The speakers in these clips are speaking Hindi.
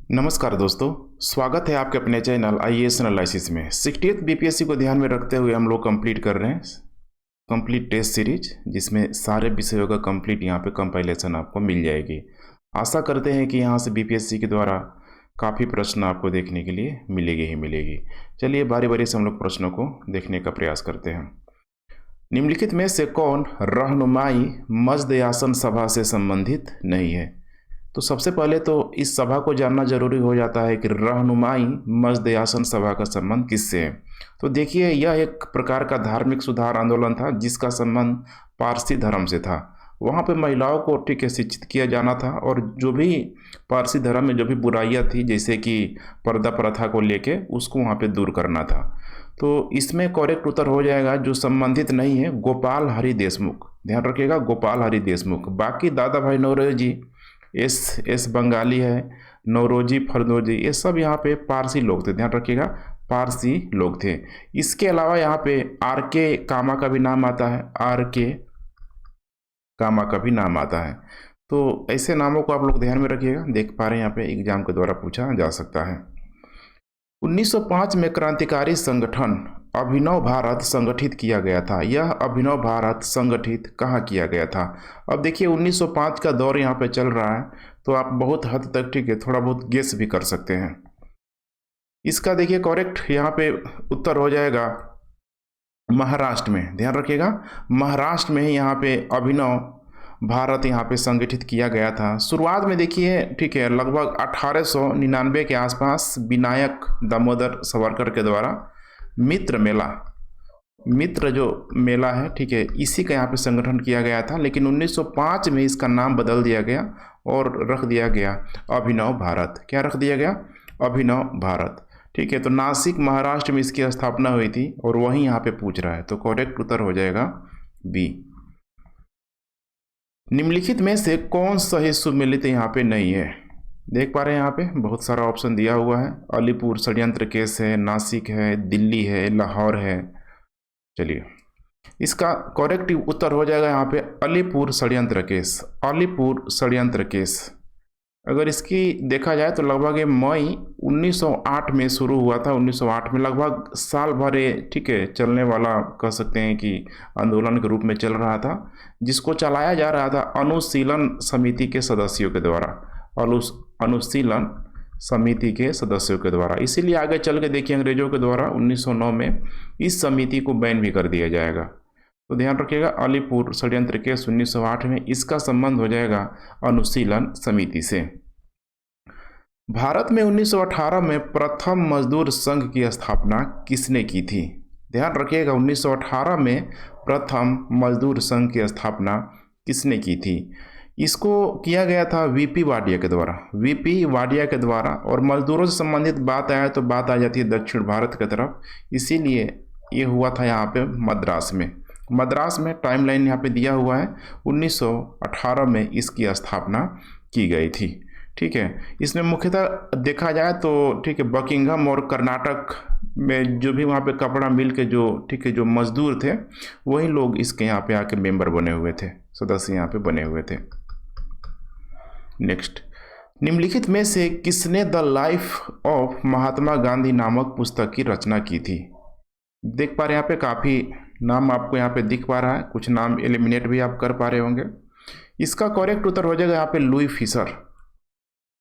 नमस्कार दोस्तों, स्वागत है आपके अपने चैनल आईएएस एनालिसिस में। 60th बीपीएससी को ध्यान में रखते हुए हम लोग कंप्लीट कर रहे हैं कंप्लीट टेस्ट सीरीज, जिसमें सारे विषयों का कंप्लीट यहाँ पे कंपाइलेशन आपको मिल जाएगी। आशा करते हैं कि यहाँ से बीपीएससी के द्वारा काफ़ी प्रश्न आपको देखने के लिए मिलेगी ही मिलेगी। चलिए बारी बारी से हम लोग प्रश्नों को देखने का प्रयास करते हैं। निम्नलिखित में से कौन रहनुमाई मजद आसन सभा से संबंधित नहीं है? तो सबसे पहले तो इस सभा को जानना जरूरी हो जाता है कि रहनुमाई मजद आसन सभा का संबंध किससे है। तो देखिए, यह एक प्रकार का धार्मिक सुधार आंदोलन था जिसका संबंध पारसी धर्म से था। वहाँ पे महिलाओं को ठीक है शिक्षित किया जाना था, और जो भी पारसी धर्म में जो भी बुराइयाँ थी, जैसे कि पर्दा प्रथा को लेके, उसको वहाँ पे दूर करना था। तो इसमें करेक्ट उत्तर हो जाएगा जो संबंधित नहीं है, गोपाल हरि देशमुख। ध्यान रखिएगा, गोपाल हरि देशमुख। बाकी दादा भाई नौरोजी, एस बंगाली है, नौरोजी फरदोजी, ये सब यहाँ पे पारसी लोग थे। ध्यान रखिएगा, पारसी लोग थे। इसके अलावा यहाँ पे आर के कामा का भी नाम आता है, आर के कामा का भी नाम आता है। तो ऐसे नामों को आप लोग ध्यान में रखिएगा, देख पा रहे हैं यहाँ पे एग्जाम के द्वारा पूछा जा सकता है। 1905 में क्रांतिकारी संगठन अभिनव भारत संगठित किया गया था। यह अभिनव भारत संगठित कहाँ किया गया था? अब देखिए, 1905 का दौर यहाँ पे चल रहा है, तो आप बहुत हद तक ठीक है थोड़ा बहुत गेस भी कर सकते हैं। इसका देखिए करेक्ट यहाँ पे उत्तर हो जाएगा महाराष्ट्र में। ध्यान रखिएगा, महाराष्ट्र में यहाँ पे अभिनव भारत यहाँ पे संगठित किया गया था। शुरुआत में देखिए ठीक है, लगभग 1899 के आसपास विनायक दामोदर सावरकर के द्वारा मित्र जो मेला है ठीक है, इसी का यहाँ पे संगठन किया गया था। लेकिन 1905 में इसका नाम बदल दिया गया और रख दिया गया अभिनव भारत। क्या रख दिया गया? अभिनव भारत। ठीक है, तो नासिक महाराष्ट्र में इसकी स्थापना हुई थी, और वहीं यहाँ पे पूछ रहा है, तो करेक्ट उत्तर हो जाएगा बी। निम्नलिखित में से कौन सही सुमेलित यहाँ पे नहीं है? देख पा रहे हैं यहाँ पे बहुत सारा ऑप्शन दिया हुआ है। अलीपुर षड्यंत्र केस है, नासिक है, दिल्ली है, लाहौर है। चलिए, इसका करेक्ट उत्तर हो जाएगा यहाँ पे अलीपुर षड्यंत्र केस। अलीपुर षड्यंत्र केस अगर इसकी देखा जाए तो लगभग मई 1908 में शुरू हुआ था। 1908 में लगभग साल भर ठीक है चलने वाला कह सकते हैं कि आंदोलन के रूप में चल रहा था, जिसको चलाया जा रहा था अनुशीलन समिति के सदस्यों के द्वारा। अनुशीलन समिति के सदस्यों के द्वारा। इसीलिए आगे चल के देखिए अंग्रेजों के द्वारा 1909 में इस समिति को बैन भी कर दिया जाएगा। तो ध्यान रखिएगा, अलीपुर षड्यंत्र केस 1908 में, इसका संबंध हो जाएगा अनुशीलन समिति से। भारत में 1918 में प्रथम मजदूर संघ की स्थापना किसने की थी? ध्यान रखिएगा, 1918 में प्रथम मजदूर संघ की स्थापना किसने की थी? इसको किया गया था वीपी वाडिया के द्वारा। वीपी वाडिया के द्वारा। और मजदूरों से संबंधित बात आए तो बात आ जाती है दक्षिण भारत की तरफ, इसीलिए ये हुआ था यहाँ पे मद्रास में। मद्रास में टाइमलाइन यहाँ पे दिया हुआ है, 1918 में इसकी स्थापना की गई थी। ठीक है, इसमें मुख्यतः देखा जाए तो ठीक है बकिंघम और कर्नाटक में जो भी वहाँ पे कपड़ा मिल के जो ठीक है जो मजदूर थे, वही लोग इसके यहाँ पे आके मेंबर बने हुए थे, सदस्य यहाँ पे बने हुए थे। नेक्स्ट, निम्नलिखित में से किसने the life of Mahatma Gandhi नामक पुस्तक की रचना की थी? देख पा रहे हैं यहाँ पे काफ़ी नाम आपको यहाँ पे दिख पा रहा है, कुछ नाम एलिमिनेट भी आप कर पा रहे होंगे। इसका करेक्ट उत्तर हो जाएगा यहाँ पे लुई फिशर।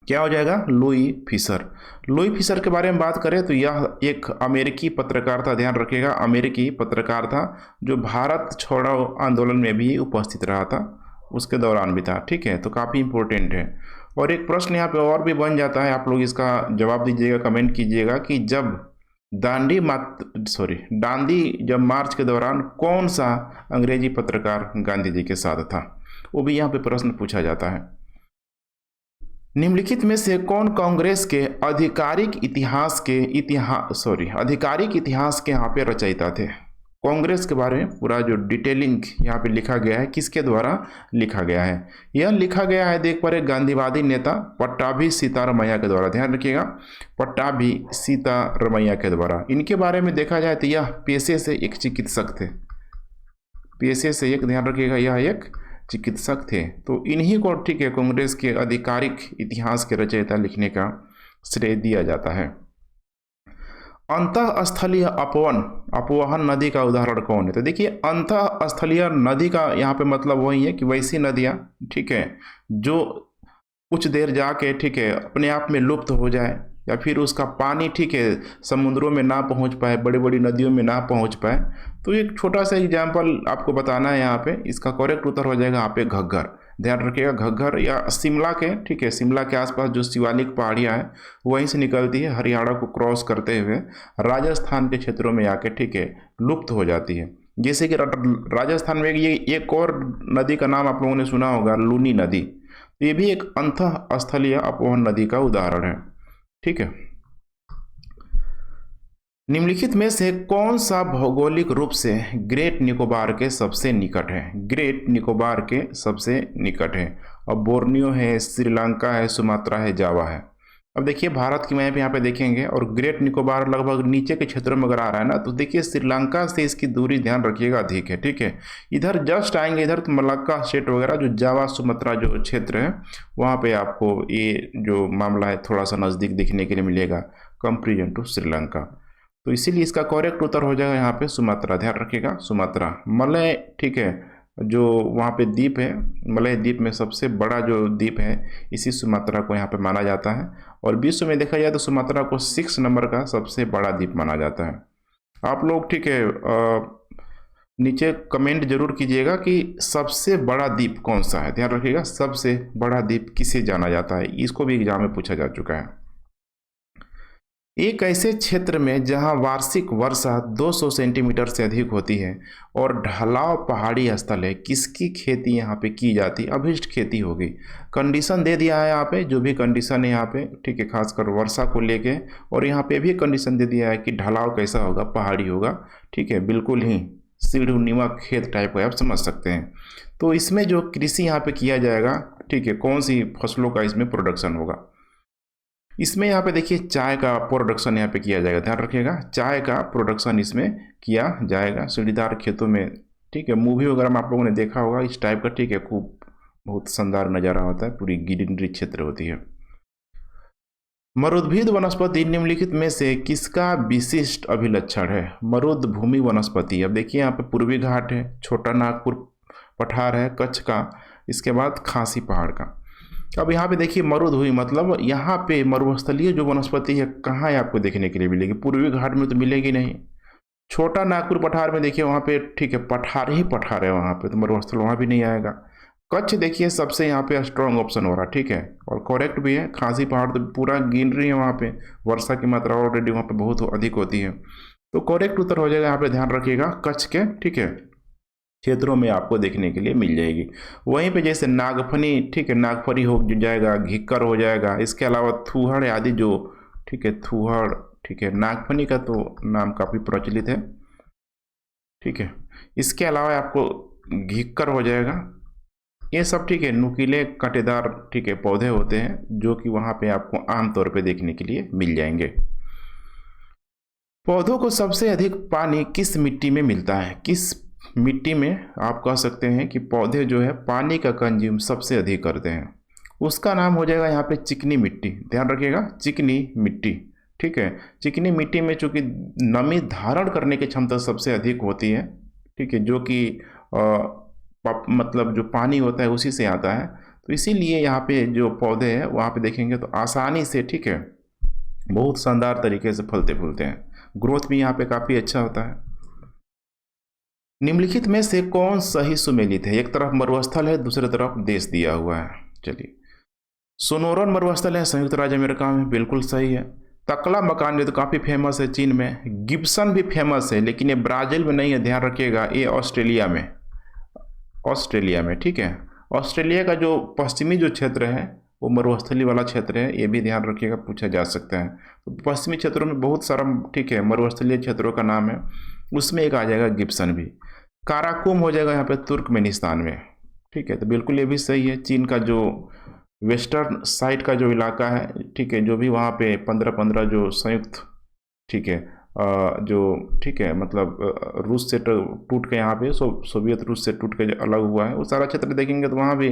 क्या हो जाएगा? Louis Fischer. लुई फिशर के बारे में बात करें तो यह एक अमेरिकी पत्रकार था। ध्यान रखिएगा, अमेरिकी पत्रकार था जो भारत छोड़ो आंदोलन में भी उपस्थित रहा था, उसके दौरान भी था। ठीक है, तो काफ़ी इंपॉर्टेंट है। और एक प्रश्न यहाँ पे और भी बन जाता है, आप लोग इसका जवाब दीजिएगा, कमेंट कीजिएगा कि जब दांडी जब मार्च के दौरान कौन सा अंग्रेजी पत्रकार गांधी जी के साथ था, वो भी यहाँ पे प्रश्न पूछा जाता है। निम्नलिखित में से कौन कांग्रेस के आधिकारिक इतिहास के यहाँ पे रचयिता थे? कांग्रेस के बारे में पूरा जो डिटेलिंग यहाँ पे लिखा गया है, किसके द्वारा लिखा गया है? यह लिखा गया है देख पा रहे गांधीवादी नेता पट्टाभी सीतारमैया के द्वारा। ध्यान रखिएगा, पट्टाभी सीतारमैया के द्वारा। इनके बारे में देखा जाए तो यह पेशे से एक चिकित्सक थे। पेशे से एक, ध्यान रखिएगा, यह एक चिकित्सक थे। तो इन्हीं को ठीक है कांग्रेस के आधिकारिक इतिहास के रचयिता लिखने का श्रेय दिया जाता है। अंतःस्थलीय अपवहन नदी का उदाहरण कौन है? तो देखिए अंतःस्थलीय नदी का यहाँ पे मतलब वही है कि वैसी नदियाँ, ठीक है, जो कुछ देर जाके, ठीक है, अपने आप में लुप्त हो जाए, या फिर उसका पानी, ठीक है, समुद्रों में ना पहुंच पाए, बड़ी बड़ी नदियों में ना पहुंच पाए। तो एक छोटा सा एग्जाम्पल आपको बताना है यहाँ पे। इसका करेक्ट उत्तर हो जाएगा यहाँ पे घग्गर। ध्यान रखिएगा, घग्गर या शिमला के, ठीक है, शिमला के आसपास जो शिवालिक पहाड़ियाँ हैं वहीं से निकलती है, हरियाणा को क्रॉस करते हुए राजस्थान के क्षेत्रों में आके, ठीक है, लुप्त हो जाती है। जैसे कि राजस्थान में ये एक और नदी का नाम आप लोगों ने सुना होगा, लूनी नदी। ये भी एक अंतःस्थलीय अपवहन नदी का उदाहरण है, ठीक है। निम्नलिखित में से कौन सा भौगोलिक रूप से ग्रेट निकोबार के सबसे निकट है? ग्रेट निकोबार के सबसे निकट है। अब बोर्नियो है, श्रीलंका है, सुमात्रा है, जावा है। अब देखिए भारत की मैप यहाँ पे देखेंगे और ग्रेट निकोबार लगभग नीचे के क्षेत्रों में अगर आ रहा है ना, तो देखिए श्रीलंका से इसकी दूरी ध्यान रखिएगा अधिक है, ठीक है। इधर जस्ट आएंगे इधर तो मलक्का स्टेट वगैरह, जो जावा सुमात्रा जो क्षेत्र है वहाँ पे आपको ये जो मामला है थोड़ा सा नज़दीक दिखने के लिए मिलेगा कंपेरिजन टू श्रीलंका। तो इसीलिए इसका करेक्ट उत्तर हो जाएगा यहाँ पे सुमात्रा। ध्यान रखिएगा सुमात्रा मलय, ठीक है, जो वहाँ पे द्वीप है, मलय द्वीप में सबसे बड़ा जो द्वीप है इसी सुमात्रा को यहाँ पे माना जाता है। और विश्व में देखा जाए तो सुमात्रा को 6 नंबर का सबसे बड़ा द्वीप माना जाता है। आप लोग, ठीक है, नीचे कमेंट जरूर कीजिएगा कि सबसे बड़ा द्वीप कौन सा है। ध्यान रखिएगा सबसे बड़ा द्वीप किसे जाना जाता है, इसको भी एग्जाम में पूछा जा चुका है। एक ऐसे क्षेत्र में जहां वार्षिक वर्षा 200 सेंटीमीटर से अधिक होती है और ढलाव पहाड़ी स्थल है, किसकी खेती यहाँ पे की जाती है? अभिष्ट खेती होगी। कंडीशन दे दिया है यहाँ पे, जो भी कंडीशन है यहाँ पे, ठीक है, खासकर वर्षा को लेके, और यहाँ पे भी कंडीशन दे दिया है कि ढलाव कैसा होगा, पहाड़ी होगा, ठीक है, बिल्कुल ही सीढ़ीनुमा खेत टाइप का आप समझ सकते हैं। तो इसमें जो कृषि यहाँ पे किया जाएगा, ठीक है, कौन सी फसलों का इसमें प्रोडक्शन होगा? इसमें यहाँ पे देखिए चाय का प्रोडक्शन यहाँ पे किया जाएगा। ध्यान रखिएगा चाय का प्रोडक्शन इसमें किया जाएगा सीढ़ीदार खेतों में, ठीक है। मूवी वगैरह में आप लोगों ने देखा होगा इस टाइप का, ठीक है, खूब बहुत शानदार नज़ारा होता है, पूरी ग्रीनरी क्षेत्र होती है। मरुद्भिद वनस्पति निम्नलिखित में से किसका विशिष्ट अभिलक्षण है? मरुद्भूमि वनस्पति। अब देखिए यहाँ पे पूर्वी घाट है, छोटा नागपुर पठार है कच्छ का, इसके बाद खासी पहाड़ का। अब यहाँ पे देखिए मरुद हुई, मतलब यहाँ पे मरुस्थलीय जो वनस्पति है कहाँ है आपको देखने के लिए मिलेगी? पूर्वी घाट में तो मिलेगी नहीं। छोटा नागपुर पठार में देखिए वहाँ पे, ठीक है, पठार ही पठार है वहाँ पे, तो मरुस्थल वहाँ भी नहीं आएगा। कच्छ देखिए सबसे यहाँ पे स्ट्रॉन्ग ऑप्शन हो रहा है, ठीक है, और करेक्ट भी है। खासी पहाड़ तो पूरा ग्रीनरी है वहाँ पे, वर्षा की मात्रा ऑलरेडी वहाँ पे बहुत अधिक होती है, तो करेक्ट उत्तर हो जाएगा यहाँ पे। ध्यान रखिएगा कच्छ के, ठीक है, क्षेत्रों में आपको देखने के लिए मिल जाएगी। वहीं पे जैसे नागफनी, ठीक है, नागफनी हो जाएगा, घिक्कर हो जाएगा, इसके अलावा थूहड़ आदि जो, ठीक है, थूहड़, ठीक है, नागफनी का तो नाम काफ़ी प्रचलित है, ठीक है। इसके अलावा आपको घिक्कर हो जाएगा, ये सब, ठीक है, नुकीले कांटेदार, ठीक है, पौधे होते हैं जो कि वहाँ पे आपको आमतौर पे देखने के लिए मिल जाएंगे। पौधों को सबसे अधिक पानी किस मिट्टी में मिलता है? किस मिट्टी में आप कह सकते हैं कि पौधे जो है पानी का कंज्यूम सबसे अधिक करते हैं? उसका नाम हो जाएगा यहाँ पे चिकनी मिट्टी। ध्यान रखिएगा चिकनी मिट्टी, ठीक है। चिकनी मिट्टी में चूंकि नमी धारण करने की क्षमता सबसे अधिक होती है, ठीक है, जो कि मतलब जो पानी होता है उसी से आता है, तो इसीलिए यहाँ पे जो पौधे हैं वहाँ पे देखेंगे तो आसानी से, ठीक है, बहुत शानदार तरीके से फलते फूलते हैं, ग्रोथ भी यहाँ पे काफ़ी अच्छा होता है। निम्नलिखित में से कौन सही सुमेलित है? एक तरफ मरुस्थल है, दूसरी तरफ देश दिया हुआ है। चलिए, सोनोरन मरुस्थल है संयुक्त राज्य अमेरिका में, बिल्कुल सही है। तकला मकान जो तो काफ़ी फेमस है चीन में। गिब्सन भी फेमस है, लेकिन ये ब्राज़ील में नहीं है, ध्यान रखिएगा, ये ऑस्ट्रेलिया में, ऑस्ट्रेलिया में, ठीक है। ऑस्ट्रेलिया का जो पश्चिमी जो क्षेत्र है वो मरुस्थली वाला क्षेत्र है, ये भी ध्यान रखिएगा, पूछा जा सकता है। तो पश्चिमी क्षेत्रों में बहुत सारा, ठीक है, मरुस्थलीय क्षेत्रों का नाम है, उसमें एक आ जाएगा गिब्सन भी। काराकोम हो जाएगा यहाँ पे तुर्कमेनिस्तान में, ठीक है, तो बिल्कुल ये भी सही है। चीन का जो वेस्टर्न साइड का जो इलाका है, ठीक है, जो भी वहाँ पे 15-15 जो संयुक्त, ठीक है, जो ठीक है मतलब रूस से टूट के यहाँ पे सोवियत रूस से टूट के जो अलग हुआ है वो सारा क्षेत्र देखेंगे तो वहाँ भी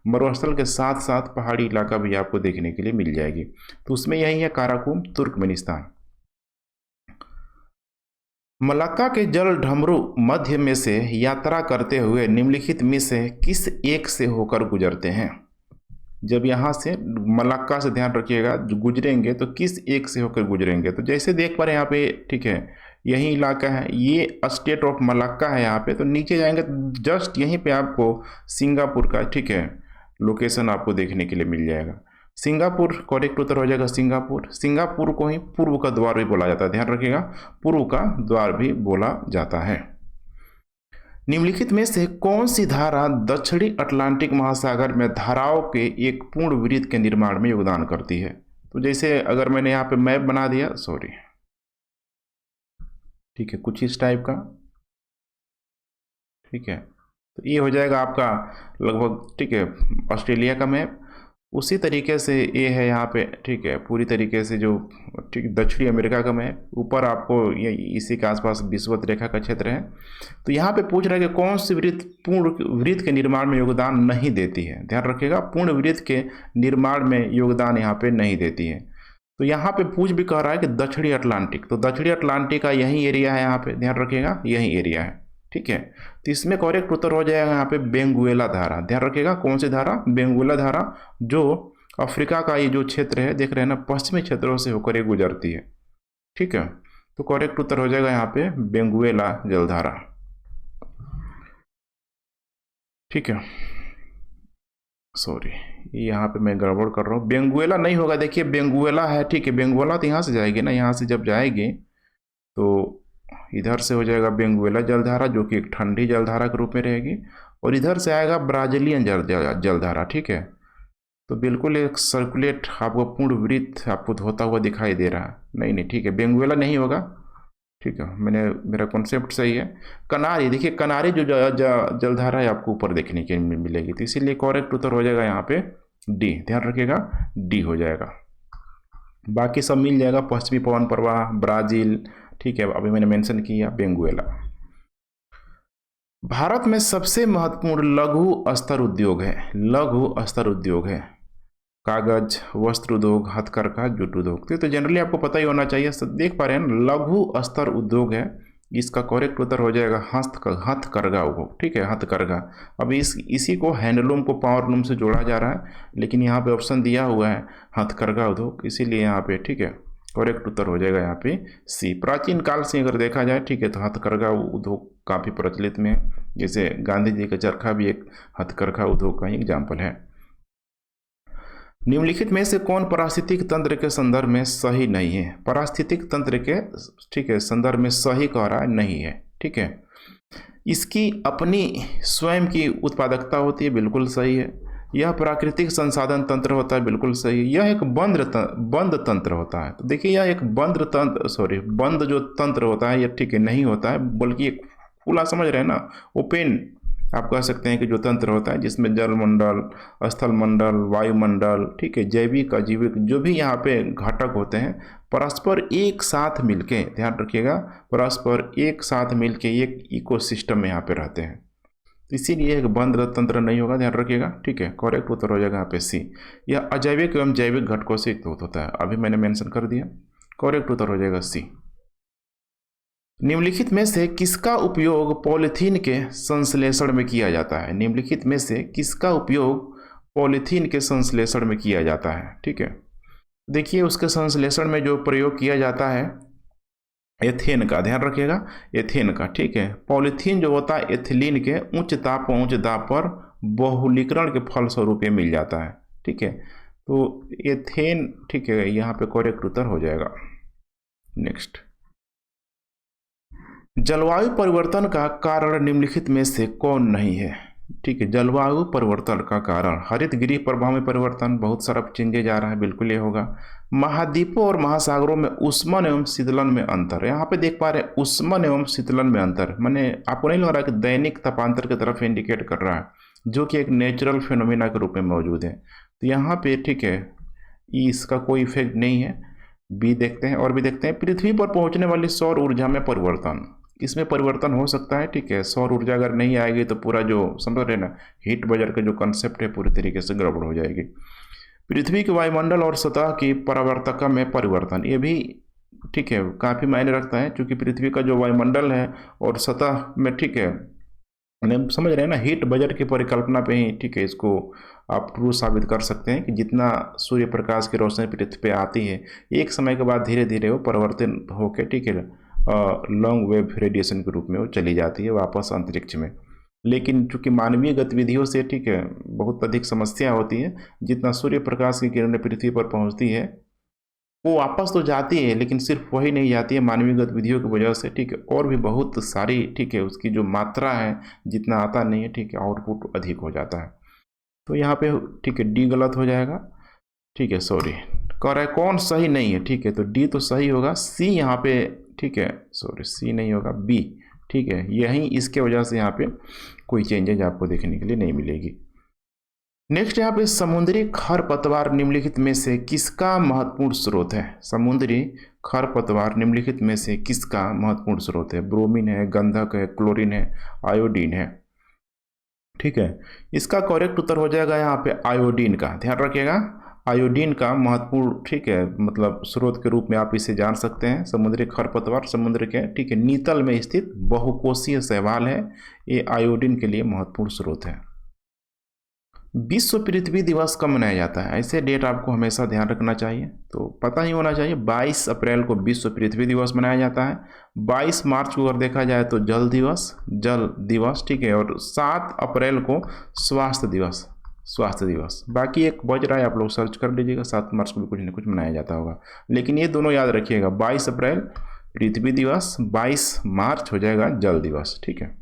मरुस्थल के साथ साथ पहाड़ी इलाका भी आपको देखने के लिए मिल जाएगी। तो उसमें यही है काराकोरम तुर्कमेनिस्तान। मलक्का के जल ढमरू मध्य में से यात्रा करते हुए निम्नलिखित में से किस एक से होकर गुजरते हैं? जब यहाँ से मलक्का से ध्यान रखिएगा गुजरेंगे तो किस एक से होकर गुजरेंगे, तो जैसे देख पा रहे हैं यहाँ पे ठीक है यही इलाका है, ये स्टेट ऑफ मलक्का है यहाँ पे। तो नीचे जाएंगे तो जस्ट यहीं पे आपको सिंगापुर का ठीक है लोकेशन आपको देखने के लिए मिल जाएगा। सिंगापुर करेक्ट उत्तर हो जाएगा सिंगापुर। सिंगापुर को ही पूर्व का द्वार भी बोला जाता है, ध्यान रखिएगा पूर्व का द्वार भी बोला जाता है। निम्नलिखित में से कौन सी धारा दक्षिणी अटलांटिक महासागर में धाराओं के एक पूर्ण वृत्त के निर्माण में योगदान करती है? तो जैसे अगर मैंने यहाँ पे मैप बना दिया, सॉरी ठीक है कुछ इस टाइप का, ठीक है तो ये हो जाएगा आपका लगभग ठीक है ऑस्ट्रेलिया का मैप। उसी तरीके से ये है यहाँ पे ठीक है पूरी तरीके से जो ठीक दक्षिणी अमेरिका का मैप, ऊपर आपको ये इसी के आसपास विषुवत रेखा का क्षेत्र है। तो यहाँ पे पूछ रहा है कि कौन सी वृत्त पूर्ण वृत्त के निर्माण में योगदान नहीं देती है? ध्यान रखिएगा पूर्ण वृत्त के निर्माण में योगदान यहाँ पे नहीं देती है। तो यहाँ पे पूछ भी कह रहा है कि दक्षिणी अटलांटिक, तो दक्षिणी अटलांटिक का यही एरिया है, यहाँ पे ध्यान रखिएगा यही एरिया है ठीक है। तो इसमें करेक्ट उत्तर हो जाएगा यहाँ पे बेंगुएला धारा। ध्यान रखिएगा कौन सी धारा? बेंगुएला धारा, जो अफ्रीका का ये जो क्षेत्र है देख रहे हैं ना पश्चिमी क्षेत्रों से होकर ये गुजरती है ठीक है। तो करेक्ट उत्तर हो जाएगा यहाँ पे बेंगुएला जलधारा ठीक है। सॉरी यहाँ पे मैं गड़बड़ कर रहा हूँ, बेंगुएला नहीं होगा, देखिए बेंगुएला है ठीक है। बेंगुएला तो यहाँ से जाएगी ना, यहाँ से जब जाएगी तो इधर से हो जाएगा बेंगुएला जलधारा जो कि एक ठंडी जलधारा के रूप में रहेगी, और इधर से आएगा ब्राजीलियन जलधारा ठीक है। तो बिल्कुल एक सर्कुलेट आपको पूर्ण वृत्त आपको होता हुआ दिखाई दे रहा है। नहीं ठीक है बेंगुएला नहीं होगा ठीक है, मेरा कॉन्सेप्ट सही है। कनारी, देखिए कनारी जो जलधारा है आपको ऊपर देखने के लिए मिलेगी, तो इसीलिए करेक्ट उत्तर हो जाएगा यहाँ पे डी। ध्यान रखिएगा डी हो जाएगा, बाकी सब मिल जाएगा पश्चिमी पवन प्रवाह ब्राजील ठीक है, अभी मैंने मेंशन किया बेंगुएला। भारत में सबसे महत्वपूर्ण लघु स्तर उद्योग है, लघु स्तर उद्योग है कागज, वस्त्र उद्योग, हथकरघा, जूट उद्योग। तो जनरली आपको पता ही होना चाहिए, देख पा रहे हैं लघु स्तर उद्योग है, इसका करेक्ट उत्तर हो जाएगा हथकरघा उद्योग ठीक है हथकरघा। अब इसी को हैंडलूम को पावरलूम से जोड़ा जा रहा है, लेकिन यहाँ पे ऑप्शन दिया हुआ है हथकरघा उद्योग, इसीलिए यहाँ पे ठीक है करेक्ट उत्तर हो जाएगा यहाँ पे सी। प्राचीन काल से अगर देखा जाए ठीक है तो हथकरघा उद्योग काफ़ी प्रचलित में है, जैसे गांधी जी का चरखा भी एक हथकरघा उद्योग का एग्जाम्पल है। निम्नलिखित में से कौन पारिस्थितिक तंत्र के संदर्भ में सही नहीं है? पारिस्थितिक तंत्र के ठीक है संदर्भ में सही कह रहा है नहीं है ठीक है। इसकी अपनी स्वयं की उत्पादकता होती है, बिल्कुल सही है। यह प्राकृतिक संसाधन तंत्र होता है, बिल्कुल सही है। यह एक बंद तंत्र होता है, तो देखिए यह एक बंद जो तंत्र होता है यह ठीक है नहीं होता है, बल्कि एक खुला समझ रहे हैं ना ओपन आप कह सकते हैं कि जो तंत्र होता है जिसमें जल मंडल, स्थल मंडल, वायुमंडल ठीक है जैविक अजैविक जो भी यहाँ पे घटक होते हैं परस्पर एक साथ मिलके, ध्यान रखिएगा परस्पर एक साथ मिलके एक इकोसिस्टम में यहाँ पे रहते हैं, तो इसीलिए एक बंद तंत्र नहीं होगा, ध्यान रखिएगा ठीक है। करेक्ट उत्तर हो जाएगा यहाँ पे सी। यह अजैविक एवं जैविक घटकों से युक्त होता है, अभी मैंने मेंशन कर दिया, करेक्ट उत्तर हो जाएगा सी। निम्नलिखित में से किसका उपयोग पॉलीथीन के संश्लेषण में किया जाता है? निम्नलिखित में से किसका उपयोग पॉलीथीन के संश्लेषण में किया जाता है? ठीक है, देखिए उसके संश्लेषण में जो प्रयोग किया जाता है एथेन का, ध्यान रखिएगा एथेन का। ठीक है, पॉलीथीन जो होता है एथिलीन के उच्च ताप पर बहुलीकरण के फलस्वरूप ये मिल जाता है। ठीक है, तो एथेन ठीक है यहाँ पे करेक्ट उत्तर हो जाएगा। नेक्स्ट, जलवायु परिवर्तन का कारण निम्नलिखित में से कौन नहीं है? ठीक है, जलवायु परिवर्तन का कारण हरित गृह प्रभाव में परिवर्तन, बहुत सारा चेंजेज आ रहा है, बिल्कुल ये होगा। महाद्वीपों और महासागरों में ऊष्मन एवं शीतलन में अंतर, यहाँ पे देख पा रहे हैं ऊष्मन एवं शीतलन में अंतर, माने आपको नहीं लग रहा है कि दैनिक तापांतर की तरफ इंडिकेट कर रहा है, जो कि एक नेचुरल फिनोमिना के रूप में मौजूद है। तो यहाँ पे ठीक है इसका कोई इफेक्ट नहीं है। बी देखते हैं और भी देखते हैं, पृथ्वी पर पहुंचने वाली सौर ऊर्जा में परिवर्तन। इसमें परिवर्तन हो सकता है, ठीक है। सौर ऊर्जा अगर नहीं आएगी तो पूरा जो समझ रहे ना हीट बजट का जो कंसेप्ट है पूरी तरीके से गड़बड़ हो जाएगी। पृथ्वी के वायुमंडल और सतह की परावर्तकता में परिवर्तन, ये भी ठीक है काफ़ी मायने रखता है, क्योंकि पृथ्वी का जो वायुमंडल है और सतह में, ठीक है, मैंने समझ रहे हैं ना, हीट बजट की परिकल्पना पे ही, ठीक है, इसको आप ट्रू साबित कर सकते हैं कि जितना सूर्य प्रकाश की रोशनी पृथ्वी पे आती है एक समय के बाद धीरे धीरे वो परिवर्तित होकर, ठीक है, लॉन्ग वेव रेडिएशन के रूप में वो चली जाती है वापस अंतरिक्ष में। लेकिन चूंकि मानवीय गतिविधियों से, ठीक है, बहुत अधिक समस्या होती है, जितना सूर्य प्रकाश की किरणें पृथ्वी पर पहुंचती है वो वापस तो जाती है, लेकिन सिर्फ वही नहीं जाती है मानवीय गतिविधियों की वजह से, ठीक है, और भी बहुत सारी, ठीक है, उसकी जो मात्रा है जितना आता नहीं है, ठीक है, आउटपुट अधिक हो जाता है। तो यहाँ पे, ठीक है, डी गलत हो जाएगा, ठीक है, सॉरी, कह रहा है कौन सही नहीं है, ठीक है, तो डी तो सही होगा, सी यहाँ पे, ठीक है, सॉरी सी नहीं होगा, बी, ठीक है, यही इसके वजह से यहाँ पे कोई चेंजेज आपको देखने के लिए नहीं मिलेगी। नेक्स्ट यहाँ पे समुद्री खरपतवार निम्नलिखित में से किसका महत्वपूर्ण स्रोत है? समुद्री खरपतवार निम्नलिखित में से किसका महत्वपूर्ण स्रोत है? ब्रोमीन है, गंधक है, क्लोरीन है, आयोडीन है, ठीक है। इसका करेक्ट उत्तर हो जाएगा यहाँ पे आयोडीन का, ध्यान रखिएगा, आयोडीन का महत्वपूर्ण, ठीक है, मतलब स्रोत के रूप में आप इसे जान सकते हैं। समुद्री खरपतवार समुद्र के, ठीक है, नीतल में स्थित बहुकोषीय शैवाल है, ये आयोडीन के लिए महत्वपूर्ण स्रोत है। विश्व पृथ्वी दिवस कब मनाया जाता है? ऐसे डेट आपको हमेशा ध्यान रखना चाहिए, तो पता ही होना चाहिए। 22 अप्रैल को विश्व पृथ्वी दिवस मनाया जाता है। 22 मार्च को अगर देखा जाए तो जल दिवस, ठीक है, और 7 अप्रैल को स्वास्थ्य दिवस। बाकी एक बज रहा है, आप लोग सर्च कर लीजिएगा, 7 मार्च को भी कुछ न कुछ मनाया जाता होगा, लेकिन ये दोनों याद रखिएगा, 22 अप्रैल पृथ्वी दिवस, 22 मार्च हो जाएगा जल दिवस, ठीक है।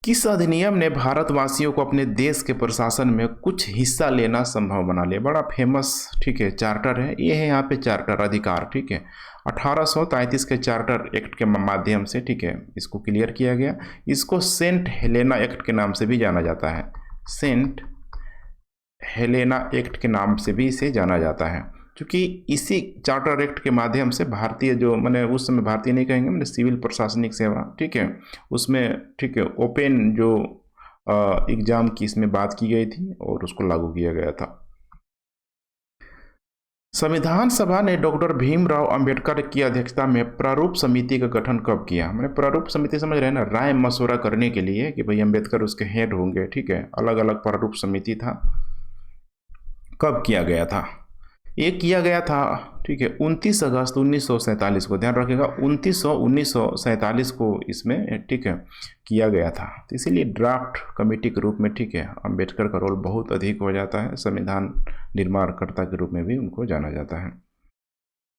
किस अधिनियम ने भारतवासियों को अपने देश के प्रशासन में कुछ हिस्सा लेना संभव बना लिया? बड़ा फेमस, ठीक है, चार्टर है, ये है यहाँ पे चार्टर अधिकार, ठीक है, 1833 के चार्टर एक्ट के माध्यम से, ठीक है, इसको क्लियर किया गया। इसको सेंट हेलेना एक्ट के नाम से भी जाना जाता है, सेंट हेलेना एक्ट के नाम से भी इसे जाना जाता है, क्योंकि इसी चार्टर एक्ट के माध्यम से भारतीय जो, मैंने उस समय भारतीय नहीं कहेंगे, मैंने सिविल प्रशासनिक सेवा, ठीक है, उसमें, ठीक है, ओपन जो एग्जाम की इसमें बात की गई थी और उसको लागू किया गया था। संविधान सभा ने डॉक्टर भीमराव अंबेडकर की अध्यक्षता में प्रारूप समिति का गठन कब किया? मैंने प्रारूप समिति समझ रहे हैं ना, राय मशवरा करने के लिए कि भाई अंबेडकर उसके हेड होंगे, ठीक है, अलग अलग प्रारूप समिति था। कब किया गया था? ये किया गया था, ठीक है, 29 अगस्त 1947 को, ध्यान रखिएगा, 1947 को इसमें, ठीक है, किया गया था। तो इसीलिए ड्राफ्ट कमेटी के रूप में, ठीक है, अंबेडकर का रोल बहुत अधिक हो जाता है, संविधान निर्माणकर्ता के रूप में भी उनको जाना जाता है।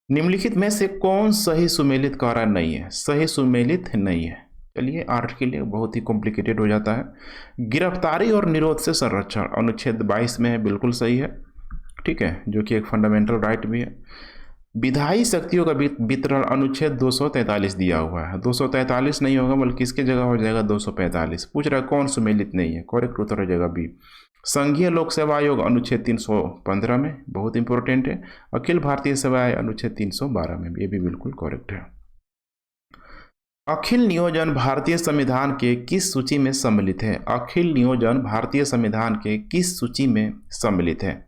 निम्नलिखित में से कौन सही सुमेलित कार्य नहीं है? सही सुमेलित नहीं है, चलिए आर्टिकल बहुत ही कॉम्प्लिकेटेड हो जाता है। गिरफ्तारी और निरोध से संरक्षण अनुच्छेद 22 में है, बिल्कुल सही है, ठीक है, जो कि एक फंडामेंटल राइट भी है। विधायी शक्तियों का वितरण अनुच्छेद 243 दिया हुआ है, 243 नहीं होगा बल्कि इसके जगह हो जाएगा 245। पूछ रहा है कौन सुमेलित नहीं है, करेक्ट उत्तर हो जाएगा बी। संघीय लोक सेवा आयोग अनुच्छेद 315 में, बहुत इंपॉर्टेंट है। अखिल भारतीय सेवा आयोग अनुच्छेद 312 में, ये भी बिल्कुल करेक्ट है। अखिल नियोजन भारतीय संविधान के किस सूची में सम्मिलित है? अखिल नियोजन भारतीय संविधान के किस सूची में सम्मिलित है?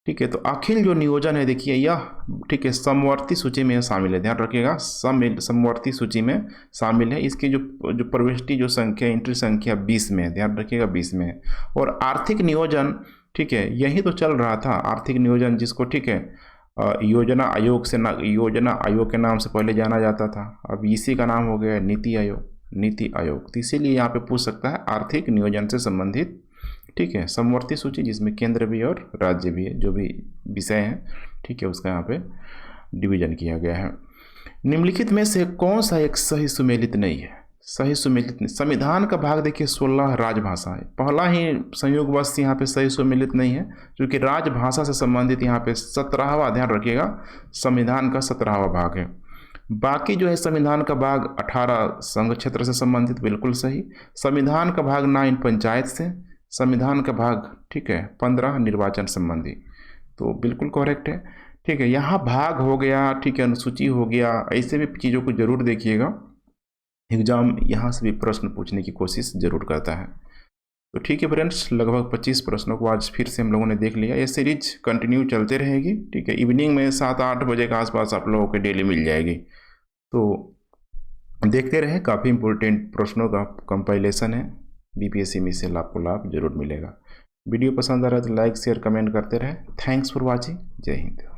ठीक है, तो अखिल जो नियोजन है, देखिए यह, ठीक है, समवर्ती सूची में शामिल है, ध्यान रखिएगा, समवर्ती सूची में शामिल है। इसकी जो प्रविष्टि जो संख्या, एंट्री संख्या 20 में है, ध्यान रखिएगा 20 में है। और आर्थिक नियोजन, ठीक है, यही तो चल रहा था आर्थिक नियोजन, जिसको, ठीक है, योजना आयोग से योजना आयोग के नाम से पहले जाना जाता था, अब इसी का नाम हो गया नीति आयोग। तो इसीलिए यहाँ पे पूछ सकता है आर्थिक नियोजन से संबंधित, ठीक है, समवर्ती सूची जिसमें केंद्र भी और राज्य भी है, जो भी विषय हैं, ठीक है, उसका यहाँ पे डिवीजन किया गया है। निम्नलिखित में से कौन सा एक सही सुमेलित नहीं है? सही सुमेलित नहीं, संविधान का भाग देखिए 16 राजभाषा है, पहला ही संयोगवश यहाँ पे सही सुमेलित नहीं है, क्योंकि राजभाषा से संबंधित यहाँ पे 17वां, ध्यान रखिएगा, संविधान का 17वां भाग है। बाकी जो है संविधान का भाग 18 संघ क्षेत्र से संबंधित, बिल्कुल सही। संविधान का भाग 9 पंचायत से, संविधान का भाग, ठीक है, 15 निर्वाचन संबंधी, तो बिल्कुल करेक्ट है, ठीक है, यहाँ भाग हो गया, ठीक है, अनुसूची हो गया, ऐसे भी चीज़ों को जरूर देखिएगा। एग्जाम यहाँ से भी प्रश्न पूछने की कोशिश जरूर करता है। तो ठीक है फ्रेंड्स, लगभग 25 प्रश्नों को आज फिर से हम लोगों ने देख लिया। ये सीरीज कंटिन्यू चलते रहेगी। ठीक है, इवनिंग में 7-8 बजे के आसपास आप लोगों को डेली मिल जाएगी। तो देखते रहें, काफ़ी इंपॉर्टेंट प्रश्नों का कंपाइलेशन है, बीपीएससी में से आपको लाभ जरूर मिलेगा। वीडियो पसंद आ रहा है तो लाइक शेयर कमेंट करते रहें। Thanks for watching. जय हिंद।